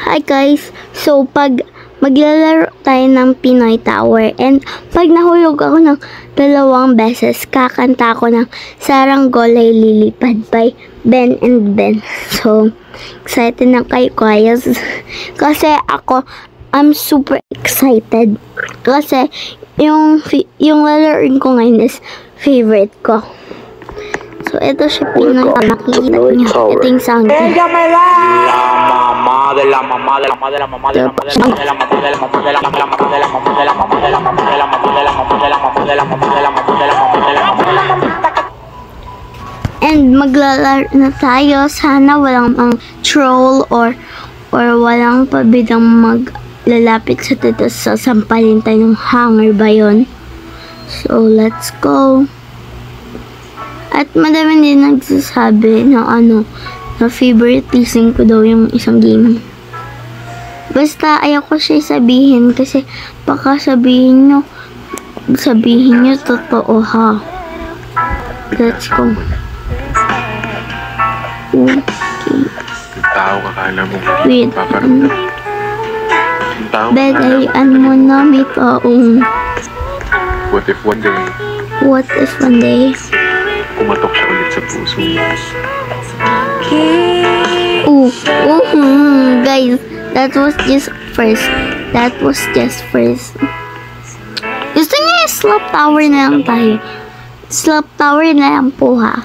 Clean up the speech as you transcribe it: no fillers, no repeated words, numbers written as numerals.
Hi guys! So, pag maglalaro tayo ng Pinoy Tower and pag nahulog ako ng 2 beses, kakanta ako ng Saranggol ay Lilipad by Ben and Ben. So, excited na kayo guys. Kasi I'm super excited. Kasi, yung lalaroin ko ngayon is favorite ko. So, ito siya Pinoy. Nakikita niyo. Ito yung sound. And maglalaro na tayo. Sana walang troll or walang pabidang maglalapit sa tito. So, sampalin tayo ng hanger ba yun? So, let's go. At madami din nagsasabi na na favoritism ko daw yung isang game. Basta ayoko siya sabihin kasi baka sabihin nyo totoo ha. Let's go. Okay. Tao ka kala mo. Wait. Bedayaan mo na may taong. What if one day kumatok siya ulit sa puso mo? Guys, that was just first. Gusto niyo yung slop tower na lang tayo. Slop tower na lang po ha.